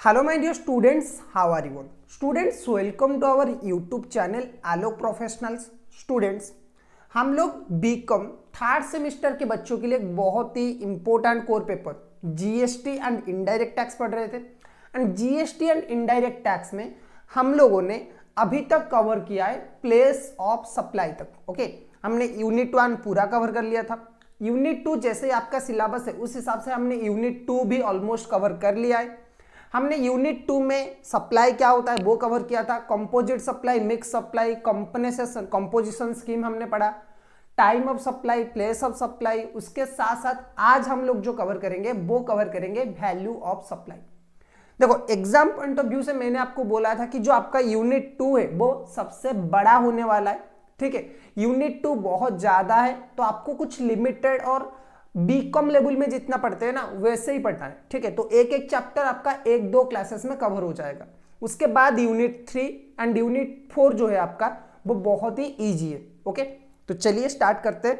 Hello my dear students, how are you all? Students, welcome to our YouTube channel Alok professionals. Students, हम लोग BCom third semester के बच्चों के लिए एक बहुत ही important core paper GST and indirect tax पढ़ रहे थे। And GST and indirect tax में हम लोगों ने अभी तक कवर किया है प्लेस ऑफ सप्लाई तक। ओके, हमने यूनिट 1 पूरा कवर कर लिया था। यूनिट 2 जैसे आपका सिलेबस है उस हिसाब से हमने यूनिट 2 भी ऑलमोस्ट कवर कर लिया है। हमने यूनिट 2 में सप्लाई क्या होता है वो कवर किया था। Composite supply, mix supply, composition scheme हमने पढ़ा, time of supply, place of supply. उसके साथ साथ आज हम लोग जो कवर करेंगे वो कवर करेंगे वैल्यू ऑफ सप्लाई। देखो, एग्जाम पॉइंट ऑफ व्यू से मैंने आपको बोला था कि जो आपका यूनिट 2 है वो सबसे बड़ा होने वाला है। ठीक है, यूनिट 2 बहुत ज्यादा है तो आपको कुछ लिमिटेड और बीकॉम लेवल में जितना पढ़ते हैं ना वैसे ही पढ़ना है। ठीक है, तो एक एक चैप्टर आपका 1-2 क्लासेस में कवर हो जाएगा। उसके बाद यूनिट 3 एंड यूनिट 4 जो है आपका वो बहुत ही इजी है। ओके, तो चलिए स्टार्ट करते हैं।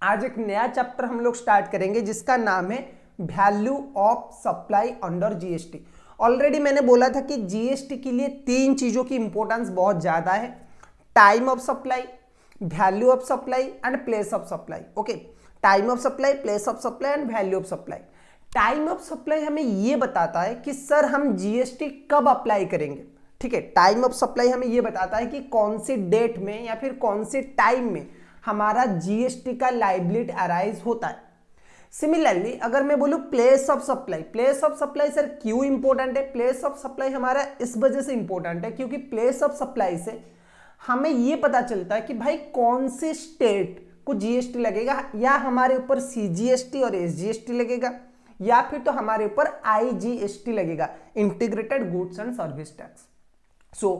आज एक नया चैप्टर हम लोग स्टार्ट करेंगे जिसका नाम है value of supply under GST. Already मैंने बोला था कि जीएसटी के लिए 3 चीजों की इंपॉर्टेंस बहुत ज्यादा है: time of supply, value of supply and place of supply. Okay, time of supply, place of supply and value of supply. Time of supply हमें यह बताता है कि सर हम जीएसटी कब अप्लाई करेंगे। ठीक है, टाइम ऑफ सप्लाई हमें यह बताता है कि कौन सी डेट में या फिर कौन से टाइम में हमारा जीएसटी का लायबिलिटी अराइज होता है। सिमिलरली अगर मैं बोलूं place of supply, place of supply sir क्यों इंपॉर्टेंट है? प्लेस ऑफ सप्लाई हमारा इस वजह से इंपॉर्टेंट है क्योंकि प्लेस ऑफ सप्लाई से हमें यह पता चलता है कि भाई कौन से स्टेट को जीएसटी लगेगा, या हमारे ऊपर सीजीएसटी और एसजीएसटी लगेगा, या फिर तो हमारे ऊपर आईजीएसटी लगेगा, integrated goods and service tax. So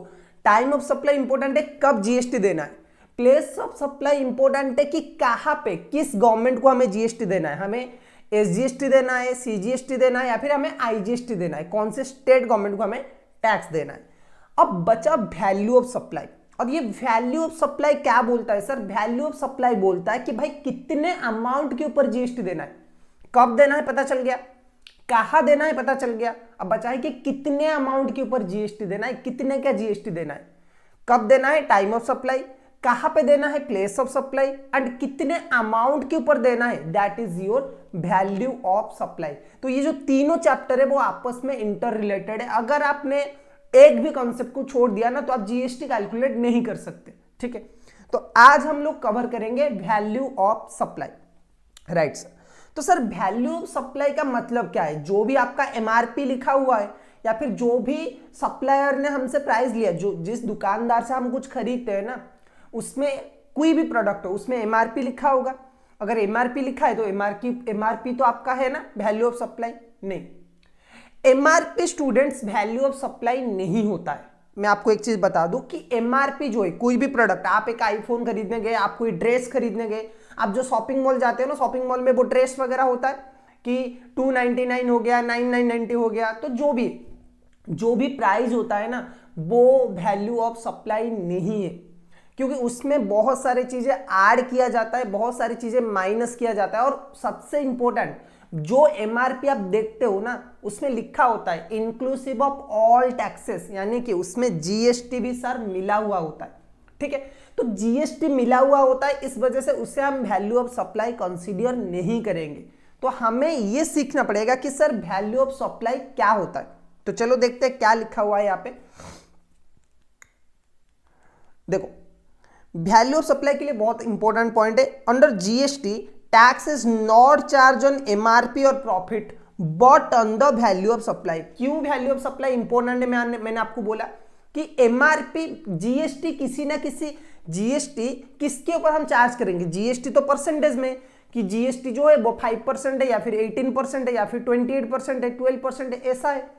time of supply important है, कब जीएसटी देना है। प्लेस ऑफ सप्लाई इंपॉर्टेंट है कि कहां पे, किस गवर्नमेंट को हमें जीएसटी देना है, हमें एसजीएसटी देना है, सीजीएसटी देना है, या फिर हमें आईजीएसटी देना है, कौन से स्टेट गवर्नमेंट को हमें टैक्स देना है। अब बचा वैल्यू ऑफ सप्लाई। और ये वैल्यू ऑफ सप्लाई क्या बोलता है सर? वैल्यू ऑफ सप्लाई बोलता है कि भाई कितने अमाउंट के ऊपर जीएसटी देना है, कब देना है पता चल गया, कहां देना है पता चल गया। अब बचा है कि कितने अमाउंट के ऊपर जीएसटी देना है, कितने का जीएसटी देना है, कब देना है, टाइम ऑफ सप्लाई, कहां पे देना है, प्लेस ऑफ सप्लाई, एंड कितने अमाउंट के ऊपर देना है, that is your value of supply. तो ये जो तीनों चैप्टर है वो आपस में इंटर रिलेटेड है। अगर आपने एक भी कॉन्सेप्ट को छोड़ दिया ना तो आप जीएसटी कैलकुलेट नहीं कर सकते। ठीक है, तो आज हम लोग कवर करेंगे value of supply. Right sir, तो सर वैल्यू ऑफ सप्लाई का मतलब क्या है? जो भी आपका एमआरपी लिखा हुआ है या फिर जो भी सप्लायर ने हमसे प्राइस लिया, जो जिस दुकानदार से हम कुछ खरीदते हैं ना, उसमें कोई भी प्रोडक्ट हो उसमें एमआरपी लिखा होगा। अगर एमआरपी लिखा है तो एमआरपी तो आपका है ना वैल्यू ऑफ सप्लाई? नहीं, MRP students value of supply नहीं होता है। मैं आपको एक चीज बता दूं कि एमआरपी जो है, कोई भी प्रोडक्ट, आप एक आईफोन खरीदने गए, आप कोई ड्रेस खरीदने गए, आप जो शॉपिंग मॉल जाते हो ना, शॉपिंग मॉल में वो ड्रेस वगैरह होता है कि 299 हो गया, 9990 हो गया, तो जो भी प्राइस होता है ना वो वैल्यू ऑफ सप्लाई नहीं है, क्योंकि उसमें बहुत सारी चीजें ऐड किया जाता है, बहुत सारी चीजें माइनस किया जाता है। और सबसे इंपॉर्टेंट, जो एमआरपी आप देखते हो ना उसमें लिखा होता है इंक्लूसिव ऑफ ऑल टैक्सेस, यानी कि उसमें जीएसटी भी सर मिला हुआ होता है। ठीक है, तो जीएसटी मिला हुआ होता है, इस वजह से उसे हम वैल्यू ऑफ सप्लाई कंसीडर नहीं करेंगे। तो हमें यह सीखना पड़ेगा कि सर वैल्यू ऑफ सप्लाई क्या होता है। तो चलो देखते हैं क्या लिखा हुआ है यहां पे। देखो, वैल्यू ऑफ सप्लाई के लिए बहुत इंपॉर्टेंट पॉइंट है, under GST tax is not charge on MRP और profit but on the value of supply. क्यों वैल्यू ऑफ सप्लाई इंपॉर्टेंट है? मैंने आपको बोला कि एमआरपी, जीएसटी किसी ना किसी, जीएसटी किसके ऊपर हम चार्ज करेंगे? जीएसटी तो परसेंटेज में, कि जीएसटी जो है वो 5% है या फिर 18% है या फिर 28% है, 12% है, ऐसा है।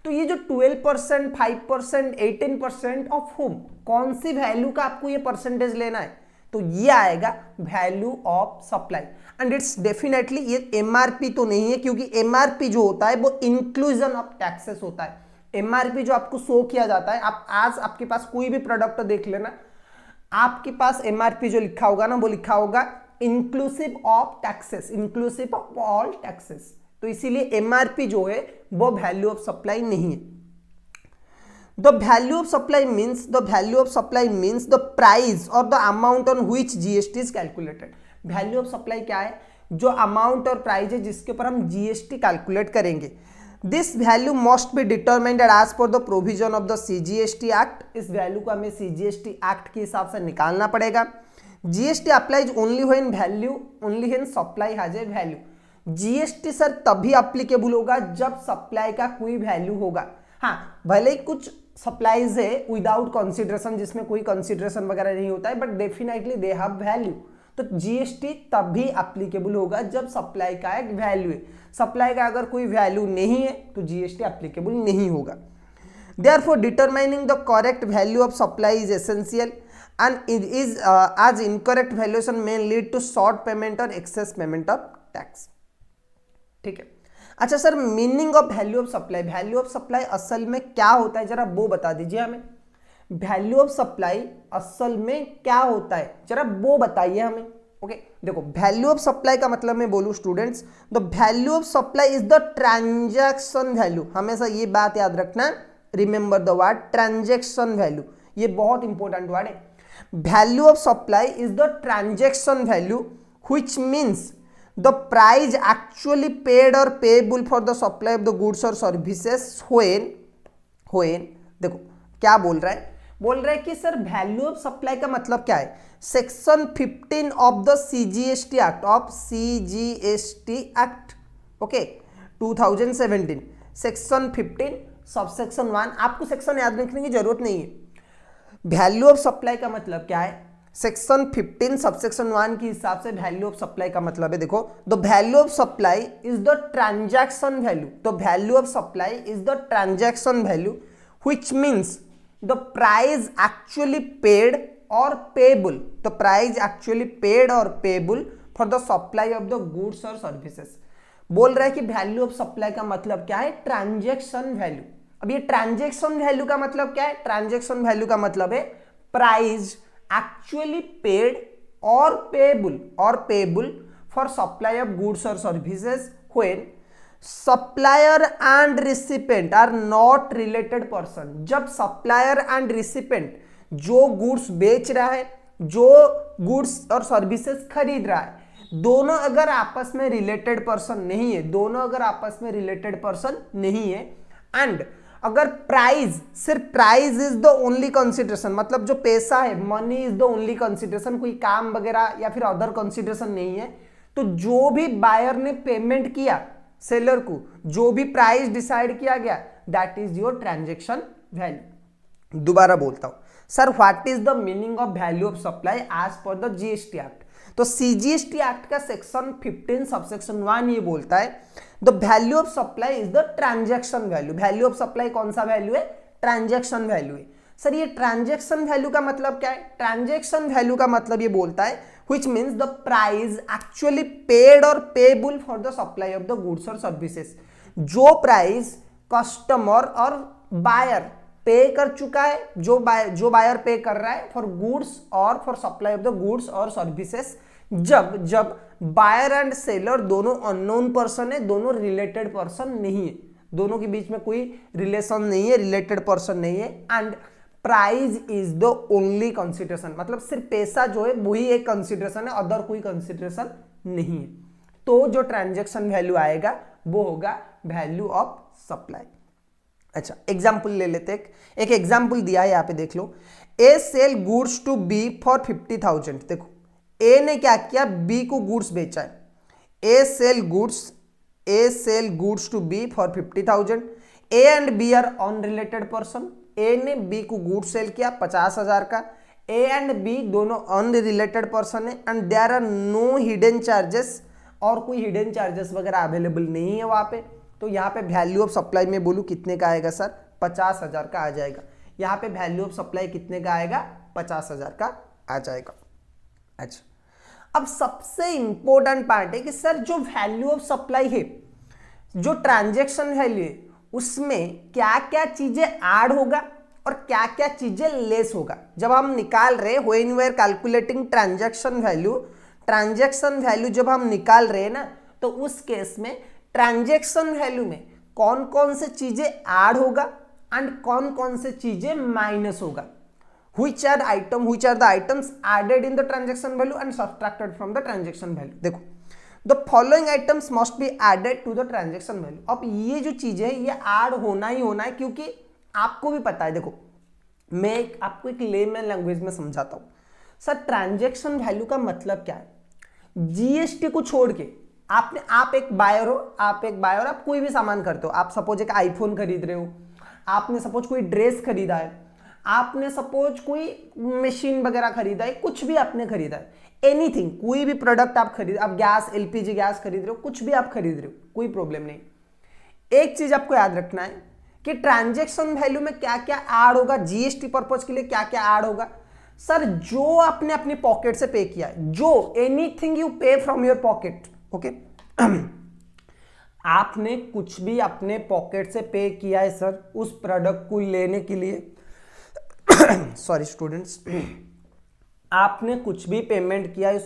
तो ये जो 12%, 5%, 18% ऑफ होम, कौन सी वैल्यू का आपको ये परसेंटेज लेना है? तो ये आएगा value of supply. And it's definitely ये एमआरपी तो नहीं है, क्योंकि एमआरपी जो होता है वो इंक्लूजन ऑफ टैक्सेस होता है। एमआरपी जो आपको शो किया जाता है, आप आज आपके पास कोई भी प्रोडक्ट देख लेना, आपके पास एमआरपी जो लिखा होगा ना वो लिखा होगा inclusive of taxes, inclusive of all taxes. तो इसीलिए एमआरपी जो है वो वैल्यू ऑफ सप्लाई नहीं है। The value of supply means the price or the amount on which GST is calculated. Value of supply क्या है? जो अमाउंट और प्राइस है जिसके ऊपर हम जीएसटी कैलकुलेट करेंगे। This value must be determined as per the provision of the CGST act. इस वैल्यू को हमें सीजीएसटी एक्ट के हिसाब से निकालना पड़ेगा। GST applies only when supply has a value. GST sir तभी अप्लीकेबल होगा जब सप्लाई का कोई वैल्यू होगा। हाँ, भले ही कुछ सप्लाईज है विदाउट कंसिडरेशन, जिसमें कोई कंसिडरेशन वगैरह नहीं होता है, but definitely they have value. तो जीएसटी तभी एप्लीकेबल होगा जब सप्लाई का एक वैल्यू है। सप्लाई का अगर कोई वैल्यू नहीं है तो जीएसटी एप्लीकेबल नहीं होगा। Therefore determining the correct value of supply is essential and it is as incorrect valuation may lead to short payment और एक्सेस पेमेंट ऑफ टैक्स। ठीक है, अच्छा sir, meaning of value of supply, value of supply असल में क्या होता है जरा वो बता दीजिए हमें। वैल्यू ऑफ सप्लाई असल में क्या होता है जरा वो बताइए हमें। ओके, देखो वैल्यू ऑफ सप्लाई का मतलब मैं बोलूं students, the value of supply is the transaction value. हमेशा ये बात याद रखना, remember the word transaction value, ये बहुत इंपॉर्टेंट वर्ड है। Value of supply is the transaction value which means the price actually paid or payable for the supply of the goods or services when देखो क्या बोल रहा है कि sir value of supply का मतलब क्या है। Section 15 of the CGST act okay 2017 section 15 subsection 1, आपको सेक्शन याद रखने की जरूरत नहीं है। वैल्यू ऑफ सप्लाई का मतलब क्या है, सेक्शन 15 सबसेक्शन 1 के हिसाब से वैल्यू ऑफ सप्लाई का मतलब है, देखो the value of supply is the transaction value. The value of supply is the transaction value which means the price actually paid और payable, the price actually paid और payable for the supply of the goods और services. बोल रहा है कि value of supply का मतलब क्या है, ट्रांजैक्शन वैल्यू। अब ये ट्रांजैक्शन वैल्यू का मतलब क्या है, ट्रांजैक्शन वैल्यू का मतलब है price actually paid or payable for supply of goods or services when supplier and recipient are not related person। जब supplier and recipient जो goods बेच रहा है, जो goods और services खरीद रहा है, दोनों अगर आपस में related person नहीं है एंड अगर प्राइस, सिर्फ price is the only consideration, मतलब जो पैसा है money is the only consideration, कोई काम वगैरह या फिर अदर कंसिडरेशन नहीं है, तो जो भी बायर ने पेमेंट किया सेलर को, जो भी प्राइस डिसाइड किया गया, that is your transaction value. दोबारा बोलता हूं sir, what is the meaning of value of supply as per the GST act. तो सीजीएसटी एक्ट का सेक्शन 15 सबसेक्शन 1 ये बोलता है the value of supply is the transaction value. Value of supply कौन सा वैल्यू है, ट्रांजैक्शन वैल्यू है। Sir ये ट्रांजैक्शन वैल्यू का मतलब क्या है, ट्रांजैक्शन वैल्यू का मतलब ये बोलता है which means the price actually paid और payable for the supply of the goods और सर्विसेज। जो प्राइस कस्टमर और बायर पे कर चुका है, जो बायर पे कर रहा है फॉर गुड्स और for supply of the goods और सर्विसेज, जब बायर एंड सेलर दोनों अननोन पर्सन है, दोनों रिलेटेड पर्सन नहीं है, दोनों के बीच में कोई रिलेशन नहीं है, रिलेटेड पर्सन नहीं है, and price is the only consideration, मतलब सिर्फ पैसा जो है वही एक कंसिडरेशन है, अदर कोई कंसिडरेशन नहीं है। तो जो ट्रांजैक्शन वैल्यू आएगा वो होगा वैल्यू ऑफ सप्लाई। अच्छा एग्जाम्पल ले लेते हैं, एक एग्जाम्पल दिया है यहाँ पे देख लो। A sell goods to B for 50,000। देखो ए ने क्या किया, बी को गुड्स बेचा है। A sell goods to B for 50,000। A and B are unrelated person. A ने बी को गुड्स सेल किया 50,000 का। ए एंड बी दोनों अनरिलेटेड पर्सन है and there are no hidden charges, और कोई हिडन चार्जेस वगैरह अवेलेबल नहीं है वहां पे। तो यहाँ पे वैल्यू ऑफ सप्लाई में बोलूँ कितने का आएगा सर, 50,000 का आ जाएगा। यहाँ पे वैल्यू ऑफ सप्लाई कितने का आएगा, 50,000 का आ जाएगा। अच्छा अब सबसे इंपॉर्टेंट पार्ट है कि सर जो वैल्यू ऑफ सप्लाई है, जो ट्रांजैक्शन वैल्यू है, उसमें क्या क्या चीजें ऐड होगा और क्या क्या चीजें लेस होगा। जब हम निकाल रहे when we are calculating transaction value जब हम निकाल रहे हैं ना, तो उस केस में ट्रांजैक्शन वैल्यू में कौन कौन से चीजें ऐड होगा एंड कौन कौन से चीजें माइनस होगा, which are the items added in the transaction value and subtracted from the transaction value। देखो the following items must be added to the transaction value। अब ये जो चीजें है ये ऐड होना ही होना है, क्योंकि आपको भी पता है, देखो मैं आपको एक लेमैन लैंग्वेज में समझाता हूं। सर ट्रांजैक्शन वैल्यू का मतलब क्या है? जीएसटी को छोड़ के आप एक बायर हो, आप कोई भी सामान करते हो। आप सपोज एक आईफोन खरीद रहे हो, आपने सपोज कोई ड्रेस खरीदा है, आपने सपोज कोई मशीन वगैरह खरीदा है, कुछ भी आपने खरीदा है, एनीथिंग, कोई भी प्रोडक्ट आप खरीद, आप गैस, एलपीजी गैस खरीद रहे हो, कुछ भी आप खरीद रहे हो, कोई प्रॉब्लम नहीं। एक चीज आपको याद रखना है कि ट्रांजैक्शन वैल्यू में क्या क्या ऐड होगा, जीएसटी पर्पज के लिए क्या क्या ऐड होगा। सर जो आपने अपनी पॉकेट से पे किया है, जो एनीथिंग यू पे फ्रॉम योर पॉकेट, ओके, आपने कुछ भी अपने पॉकेट से पे किया है सर उस प्रोडक्ट को लेने के लिए, सॉरी स्टूडेंट्स, आपने कुछ भी पेमेंट किया है,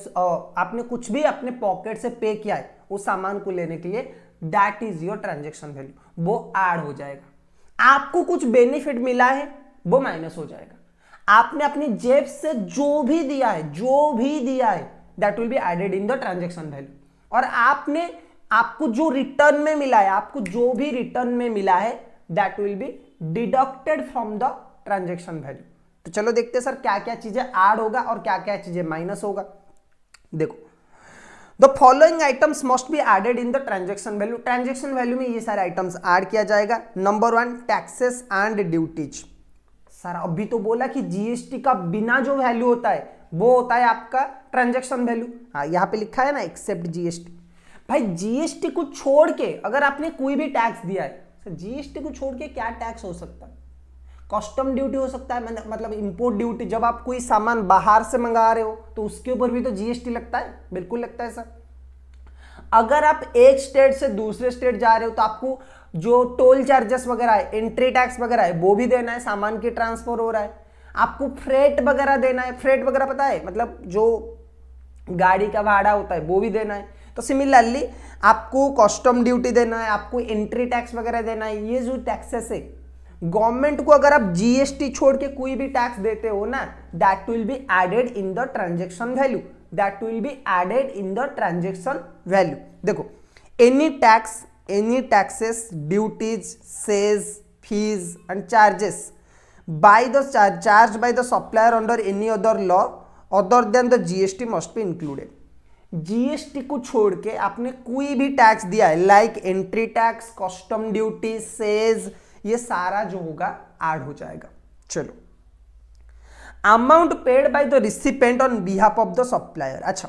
आपने कुछ भी अपने पॉकेट से पे किया है उस सामान को लेने के लिए, that is your transaction value, वो ऐड हो जाएगा। आपको कुछ बेनिफिट मिला है वो माइनस हो जाएगा। आपने अपनी जेब से जो भी दिया है that will be added in the transaction value. और आपको जो रिटर्न में मिला है, आपको जो भी रिटर्न में मिला है that will be deducted from the transaction value. तो चलो देखते हैं सर क्या क्या चीजें ऐड होगा और क्या क्या चीजें माइनस होगा। देखो the following items must be added in the transaction value. Transaction value में ये सारे आइटम्स ऐड किया जाएगा। Number 1 taxes and duties. Sir अभी तो बोला कि जीएसटी का बिना जो वैल्यू होता है वो होता है आपका ट्रांजैक्शन वैल्यू। हाँ यहां पे लिखा है ना एक्सेप्ट जीएसटी। भाई जीएसटी को छोड़ के अगर आपने कोई भी टैक्स दिया है, सर जीएसटी को छोड़ के क्या टैक्स हो सकता है? कस्टम ड्यूटी हो सकता है, मतलब इंपोर्ट ड्यूटी। जब आप कोई सामान बाहर से मंगा रहे हो तो उसके ऊपर भी तो जीएसटी लगता है, बिल्कुल लगता है सर। अगर आप एक स्टेट से दूसरे स्टेट जा रहे हो तो आपको जो टोल चार्जेस वगैरह है, एंट्री टैक्स वगैरह है, वो भी देना है, सामान की ट्रांसफर हो रहा है। आपको फ्रेट वगैरह देना है, फ्रेट वगैरह पता है मतलब जो गाड़ी का भाड़ा होता है वो भी देना है। तो सिमिलरली आपको कस्टम ड्यूटी देना है, आपको एंट्री टैक्स वगैरह देना है। ये जो टैक्सेस है गवर्नमेंट को, अगर आप जीएसटी छोड़ के कोई भी टैक्स देते हो ना, that will be added in the transaction value, that will be added in the transaction value. देखो any taxes, duties, cess, fees and charges charged by the supplier under any other law other than the GST must be included। GST को छोड़ के आपने कोई भी tax दिया है like entry tax, custom duty, says, ये सारा जो होगा ऐड हो जाएगा। चलो amount paid by the recipient on behalf of the supplier. अच्छा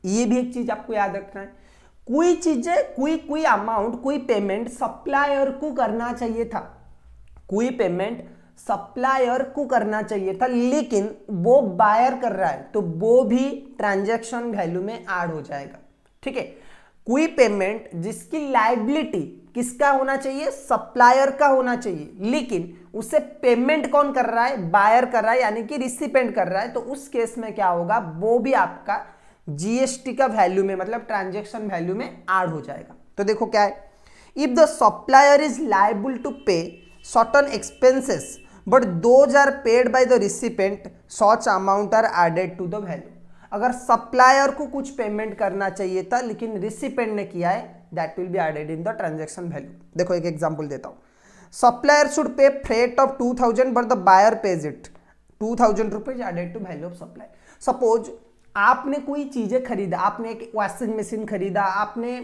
ये भी एक चीज आपको याद रखना है, कोई चीजें कोई अमाउंट, कोई पेमेंट सप्लायर को करना चाहिए था, कोई पेमेंट सप्लायर को करना चाहिए था लेकिन वो बायर कर रहा है तो वो भी ट्रांजैक्शन वैल्यू में ऐड हो जाएगा। ठीक है, कोई पेमेंट जिसकी लायबिलिटी किसका होना चाहिए, सप्लायर का होना चाहिए, लेकिन उसे पेमेंट कौन कर रहा है, बायर कर रहा है, यानी कि रिसिपेंट कर रहा है, तो उस केस में क्या होगा, वो भी आपका जीएसटी का वैल्यू में मतलब ट्रांजैक्शन वैल्यू में ऐड हो जाएगा। तो देखो क्या है, if the supplier is liable to pay certain expenses but those are paid by the recipient, such amount are added to the value। अगर सप्लायर को कुछ पेमेंट करना चाहिए था लेकिन रिसिपेंट ने किया है, that will be added in the transaction value. देखो एक एग्जांपल देता हूं, supplier should pay freight of 2000 but the buyer pays it 2000 rupees added to value of supply. Suppose आपने कोई चीजें खरीदा, आपने एक वॉशिंग मशीन खरीदा, आपने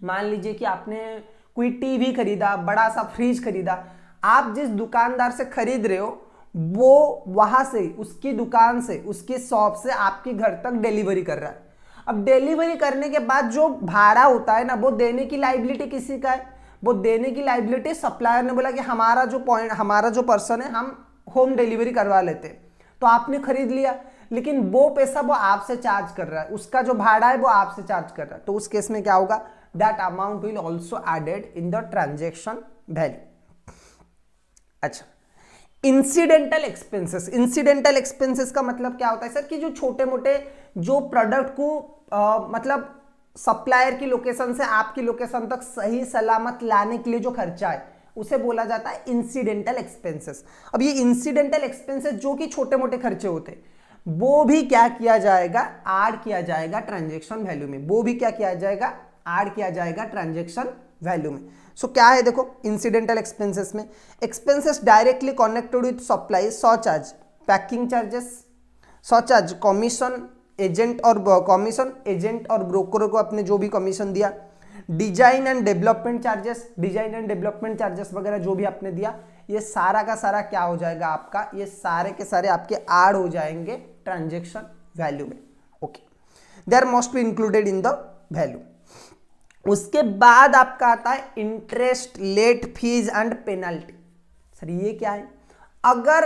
मान लीजिए कि आपने कोई टीवी खरीदा, बड़ा सा फ्रिज खरीदा, आप जिस दुकानदार से खरीद रहे हो वो वहां से, उसकी दुकान से, उसकी शॉप से आपके घर तक डिलीवरी कर रहा है। अब डिलीवरी करने के बाद जो भाड़ा होता है ना, वो देने की लायबिलिटी किसी का है, वो देने की लायबिलिटी सप्लायर ने बोला कि हमारा जो पर्सन है हम होम डिलीवरी करवा लेते हैं, तो आपने खरीद लिया लेकिन वो पैसा वो आपसे चार्ज कर रहा है, उसका जो भाड़ा है वो आपसे चार्ज कर रहा है, तो उस केस में क्या होगा, that amount will also added in the transaction value. अच्छा इंसिडेंटल एक्सपेंसेस, इंसिडेंटल एक्सपेंसेस का मतलब क्या होता है सर, कि जो छोटे मोटे जो प्रोडक्ट को मतलब सप्लायर की लोकेशन से आपकी लोकेशन तक सही सलामत लाने के लिए जो खर्चा है उसे बोला जाता है इंसिडेंटल एक्सपेंसेस। अब ये इंसिडेंटल एक्सपेंसेस जो कि छोटे मोटे खर्चे होते हैं वो भी क्या किया जाएगा, ऐड किया जाएगा ट्रांजैक्शन वैल्यू में। वो भी क्या किया जाएगा, ऐड किया जाएगा ट्रांजैक्शन वैल्यू में। सो क्या है देखो इंसिडेंटल एक्सपेंसेस में, expenses directly connected with supply such as packing charges, such as commission agent और ब्रोकर को आपने जो भी कमीशन दिया, डिजाइन एंड डेवलपमेंट चार्जेस वगैरह जो भी आपने दिया, ये सारा का सारा क्या हो जाएगा आपका, ये सारे के सारे आपके ऐड हो जाएंगे ट्रांजैक्शन वैल्यू में। Okay, they are must be included in the value. उसके बाद आपका आता है interest, late fees and penalty. Sir ये क्या है, अगर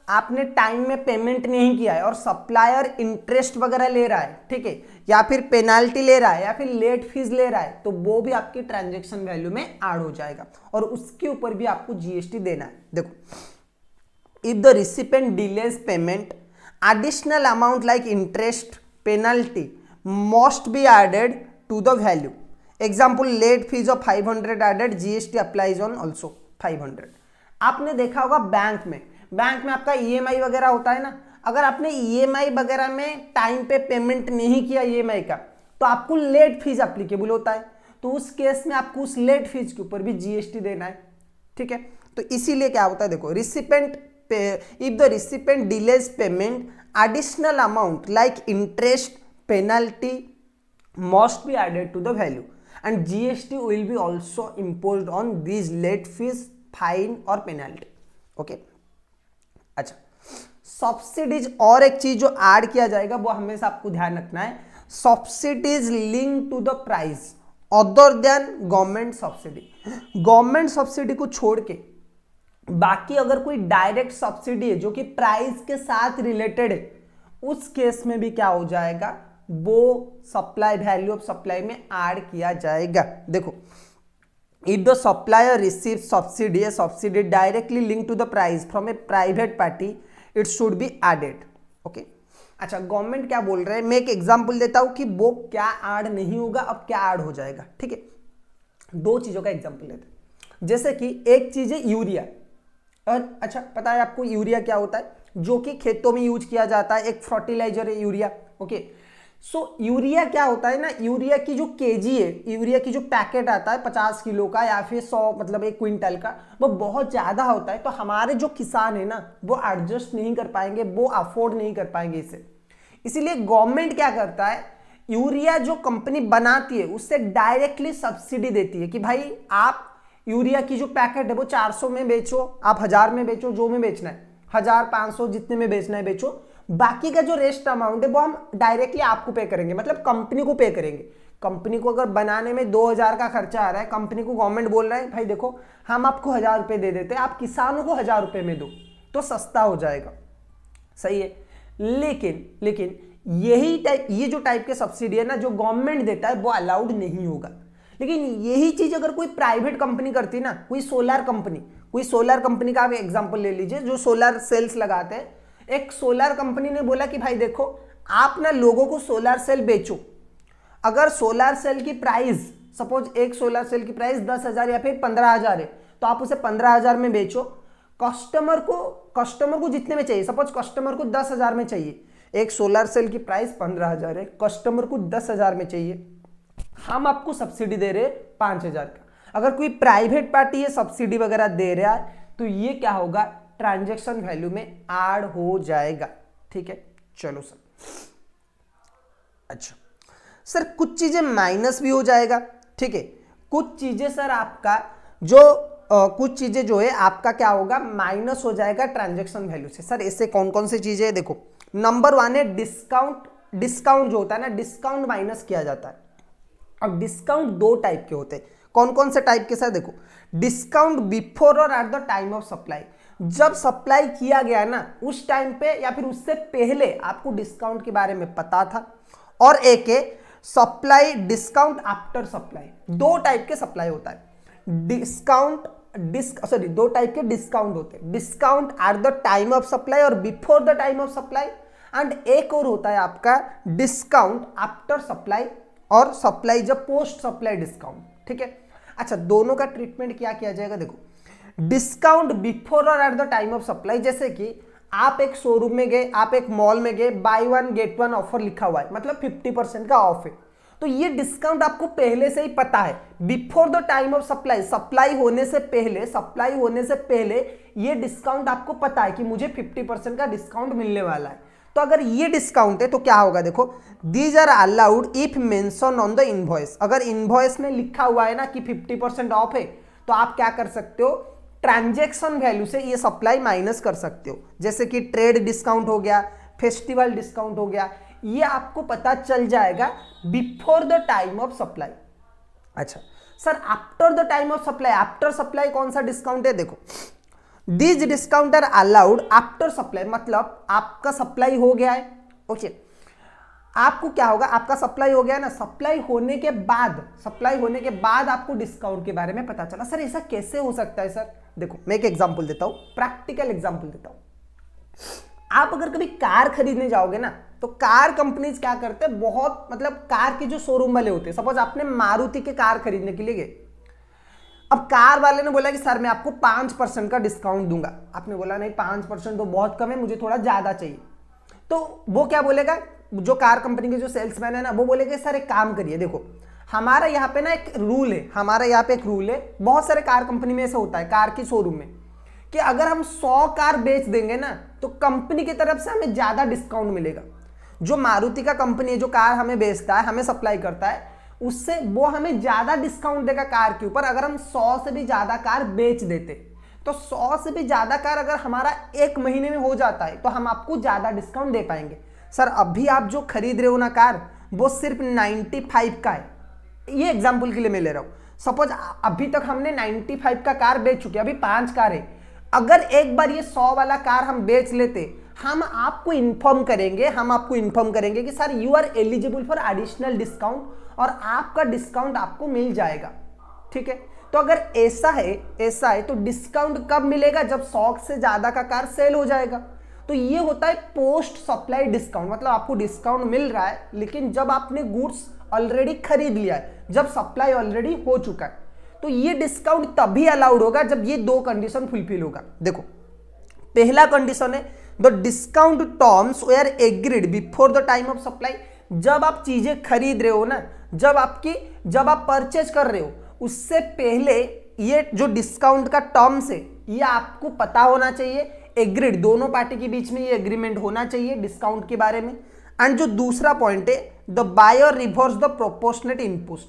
आपने टाइम में पेमेंट नहीं किया है और सप्लायर इंटरेस्ट वगैरह ले रहा है, ठीक है, या फिर पेनाल्टी ले रहा है या फिर लेट फीस ले रहा है, तो वो भी आपकी ट्रांजैक्शन वैल्यू में ऐड हो जाएगा और उसके ऊपर भी आपको जीएसटी देना है। देखो, if the recipient delays payment additional amount like interest penalty must be added to the value. Example, late fees of 500 added, GST applies on also 500. आपने देखा होगा बैंक में आपका ईएमआई वगैरह होता है ना, अगर आपने ईएमआई वगैरह में टाइम पे पेमेंट नहीं किया ईएमआई का तो आपको लेट फीस एप्लीकेबल होता है, तो उस केस में आपको उस लेट फीस के ऊपर भी जीएसटी देना है। ठीक है, तो इसीलिए क्या होता है देखो, if the recipient delays payment additional amount like interest penalty must be added to the value and GST will be also imposed on these late fees, fine और penalty. Okay? अच्छा, सब्सिडीज और एक चीज जो ऐड किया जाएगा वो हमेशा आपको ध्यान रखना है, subsidies link to the price other than government subsidy. Government subsidy को छोड़ के बाकी अगर कोई डायरेक्ट सब्सिडी है जो कि प्राइस के साथ रिलेटेड है, उस केस में भी क्या हो जाएगा, वो सप्लाई वैल्यू ऑफ सप्लाई में ऐड किया जाएगा। देखो, if the supplier receive subsidy directly link to the price from a private party, it should be added. Okay, अच्छा, गवर्नमेंट क्या बोल रहे हैं, मैं एक एग्जांपल देता हूं कि वो क्या ऐड नहीं होगा, अब क्या ऐड हो जाएगा। ठीक है, दो चीजों का एग्जांपल लेते हैं, जैसे कि एक चीज है यूरिया, और अच्छा पता है आपको यूरिया क्या होता है, जो कि खेतों में यूज किया जाता है, एक फर्टिलाइजर है यूरिया। ओके, सो यूरिया क्या होता है ना, यूरिया की जो केजी है, यूरिया की जो पैकेट आता है 50 किलो का या फिर 100 मतलब 1 क्विंटल का, वो बहुत ज्यादा होता है, तो हमारे जो किसान है ना वो एडजस्ट नहीं कर पाएंगे, वो अफोर्ड नहीं कर पाएंगे इसे। इसीलिए गवर्नमेंट क्या करता है, यूरिया जो कंपनी बनाती है उससे डायरेक्टली सब्सिडी देती है कि भाई आप यूरिया की जो पैकेट है वो 400 में बेचो, आप 1000 में बेचो, जो में बेचना है 1500 जितने में बेचना है बेचो, बाकी का जो रेस्ट अमाउंट है वो हम डायरेक्टली आपको पे करेंगे, मतलब कंपनी को पे करेंगे। कंपनी को अगर बनाने में 2000 का खर्चा आ रहा है, कंपनी को गवर्नमेंट बोल रहा है भाई देखो हम आपको 1000 रुपए दे देते हैं, आप किसानों को 1000 रुपए में दो तो सस्ता हो जाएगा। सही है, लेकिन ये जो टाइप के सब्सिडी है ना जो गवर्नमेंट देता है वो अलाउड नहीं होगा। लेकिन यही चीज अगर कोई प्राइवेट कंपनी करती ना, कोई सोलर कंपनी का आप एग्जांपल ले लीजिए जो सोलर सेल्स लगाते हैं। एक सोलर कंपनी ने बोला कि भाई देखो आप ना लोगों को सोलर सेल बेचो, अगर सोलर सेल की प्राइस सपोज एक सोलर सेल की प्राइस 10,000 या फिर 15,000 है तो आप उसे 15,000 में बेचो, कस्टमर को जितने में चाहिए, सपोज कस्टमर को 10,000 में चाहिए, एक सोलर सेल की प्राइस 15,000 है, कस्टमर को 10,000 में चाहिए, हम आपको सब्सिडी दे रहे 5,000 का। अगर कोई प्राइवेट पार्टी ये सब्सिडी वगैरह दे रहा है तो ये क्या होगा, ट्रांजैक्शन वैल्यू में ऐड हो जाएगा। ठीक है, चलो सर। अच्छा सर, कुछ चीजें माइनस भी हो जाएगा। ठीक है, कुछ चीजें सर आपका कुछ चीजें जो है आपका क्या होगा, माइनस हो जाएगा ट्रांजैक्शन वैल्यू से। सर ऐसे कौन कौन सी चीजें, देखो नंबर 1 है डिस्काउंट जो होता है ना, डिस्काउंट माइनस किया जाता है। अब डिस्काउंट दो टाइप के होते हैं, कौन कौन से टाइप के सर, देखो डिस्काउंट बिफोर और at the time of supply, जब सप्लाई किया गया ना उस टाइम पे या फिर उससे पहले आपको डिस्काउंट के बारे में पता था, और एक है सप्लाई डिस्काउंट आफ्टर सप्लाई। दो टाइप के सप्लाई होता है, दो टाइप के डिस्काउंट होते हैं, discount at the time of supply और before the time of supply, and एक और होता है आपका डिस्काउंट आफ्टर सप्लाई और सप्लाई जब पोस्ट सप्लाई डिस्काउंट, ठीक है। अच्छा, दोनों का ट्रीटमेंट क्या किया जाएगा, देखो डिस्काउंट बिफोर और at the time of supply, जैसे कि आप एक शोरूम में गए, आप एक मॉल में गए, by one get one offer लिखा हुआ है, मतलब 50% का ऑफ है, तो ये डिस्काउंट आपको पहले से ही पता है, before the time of supply, supply होने से पहले ये डिस्काउंट आपको पता है कि मुझे 50% का डिस्काउंट मिलने वाला है। तो अगर ये डिस्काउंट है तो क्या होगा, देखो these are allowed if mention on the invoice, अगर इनवॉइस में लिखा हुआ है ना कि 50% ऑफ है, तो आप क्या कर सकते हो, ट्रांजैक्शन वैल्यू से ये सप्लाई माइनस कर सकते हो, जैसे कि ट्रेड डिस्काउंट हो गया, फेस्टिवल डिस्काउंट हो गया, ये आपको पता चल जाएगा before the time of supply. अच्छा sir, after the time of supply, after supply कौन सा डिस्काउंट है, देखो these discount are allowed after supply, मतलब आपका सप्लाई हो गया है, ओके, आपको क्या होगा, आपका सप्लाई हो गया ना, सप्लाई होने के बाद आपको डिस्काउंट के बारे में पता चला। सर ऐसा कैसे हो सकता है सर, देखो मैं एक एग्जांपल देता हूं, प्रैक्टिकल एग्जांपल देता हूं। आप अगर कभी कार खरीदने जाओगे ना, तो कार कंपनीज क्या करते हैं, बहुत मतलब कार के जो शोरूम वाले होते हैं, सपोज आपने मारुति के कार खरीदने के लिए गए, अब कार वाले ने बोला कि सर मैं आपको 5% का डिस्काउंट दूंगा, आपने बोला नहीं 5% तो बहुत कम है, मुझे थोड़ा ज्यादा चाहिए, तो वो क्या बोलेगा, जो कार कंपनी के जो सेल्समैन है ना, वो बोलेगा सर एक काम करिए, देखो हमारा यहाँ पे ना एक रूल है, बहुत सारे कार कंपनी में ऐसा होता है, कार के शोरूम में, कि अगर हम 100 कार बेच देंगे ना, तो कंपनी की तरफ से हमें ज्यादा डिस्काउंट मिलेगा। जो मारुति का कंपनी है, जो कार हमें बेचता है, हमें सप्लाई करता है, उससे वो हमें ज्यादा डिस्काउंट देगा कार के ऊपर, अगर हम 100 से भी ज्यादा कार बेच देते। तो 100 से भी ज्यादा कार अगर हमारा एक महीने में हो जाता है, तो हम आपको ज्यादा डिस्काउंट दे पाएंगे। सर अभी आप जो खरीद रहे हो ना कार, वो सिर्फ 95 का है, ये एग्जाम्पल के लिए मैं ले रहा हूं। सपोज अभी तक हमने 95 का कार बेच चुके, अभी 5 कार है, अगर एक बार ये 100 वाला कार हम बेच लेते, हम आपको इन्फॉर्म करेंगे कि sir you are eligible for additional discount, और आपका डिस्काउंट आपको मिल जाएगा, ठीक है। तो अगर ऐसा है तो डिस्काउंट कब मिलेगा, जब 100 से ज्यादा का कार सेल हो जाएगा। तो ये होता है पोस्ट सप्लाई डिस्काउंट, मतलब आपको डिस्काउंट मिल रहा है, लेकिन जब आपने गुड्स ऑलरेडी खरीद लिया है, जब सप्लाई ऑलरेडी हो चुका है, तो ये डिस्काउंट तभी अलाउड होगा जब ये 2 कंडीशन फुलफिल होगा। देखो पहला कंडीशन है the discount terms were agreed before the time of supply, जब आप चीजें खरीद रहे हो ना, जब आप परचेज कर रहे हो, उससे पहले ये जो डिस्काउंट का टर्म्स है, ये आपको पता होना चाहिए, एग्रीड, दोनों पार्टी के बीच में ये एग्रीमेंट होना चाहिए डिस्काउंट के बारे में। एंड जो दूसरा पॉइंट है, the buyer reverse the proportionate input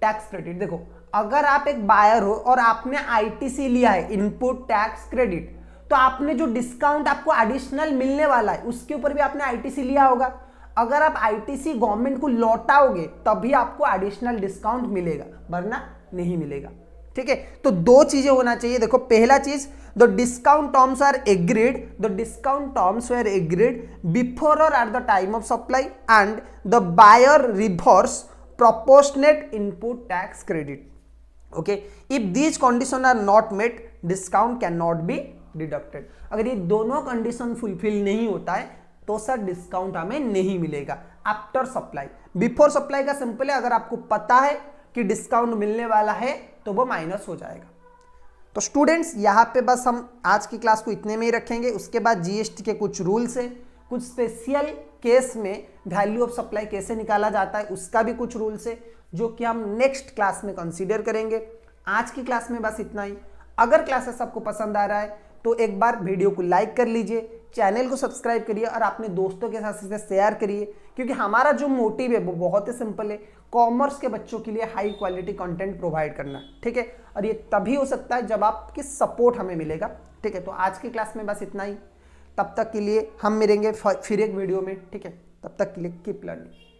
tax credit. देखो अगर आप एक बायर हो और आपने आईटीसी लिया है, इनपुट टैक्स क्रेडिट, तो आपने जो डिस्काउंट आपको एडिशनल मिलने वाला है, उसके ऊपर भी आपने आईटीसी लिया होगा। अगर आप आईटीसी गवर्नमेंट को लौटाओगे तभी आपको एडिशनल डिस्काउंट मिलेगा, वरना नहीं मिलेगा, ठीक है। तो 2 चीजें होना चाहिए। देखो पहला चीज, the discount terms are agreed before और at the time of supply, and the buyer reverse proportionate input tax credit, okay. If these condition are not met, discount can not be deducted. अगर ये दोनों condition fulfil नहीं होता है, तो sir discount हमें नहीं मिलेगा आफ्टर सप्लाई। बिफोर सप्लाई का सिंपल है, अगर आपको पता है कि डिस्काउंट मिलने वाला है, तो वो माइनस हो जाएगा। तो स्टूडेंट्स यहाँ पे बस हम आज की क्लास को इतने में ही रखेंगे। उसके बाद जीएसटी के कुछ रूल्स है, कुछ स्पेशल केस में वैल्यू ऑफ सप्लाई कैसे निकाला जाता है, उसका भी कुछ रूल्स है, जो कि हम नेक्स्ट क्लास में कंसीडर करेंगे। आज की क्लास में बस इतना ही। अगर क्लासेस आपको पसंद आ रहा है तो एक बार वीडियो को लाइक कर लीजिए, चैनल को सब्सक्राइब करिए और अपने दोस्तों के साथ इसे शेयर करिए, क्योंकि हमारा जो मोटिव है वो बहुत ही सिंपल है, कॉमर्स के बच्चों के लिए हाई क्वालिटी कंटेंट प्रोवाइड करना, ठीक है। और ये तभी हो सकता है जब आपकी सपोर्ट हमें मिलेगा, ठीक है। तो आज की क्लास में बस इतना ही। तब तक के लिए हम मिलेंगे फिर एक वीडियो में, ठीक है। तब तक के लिए कीप लर्निंग।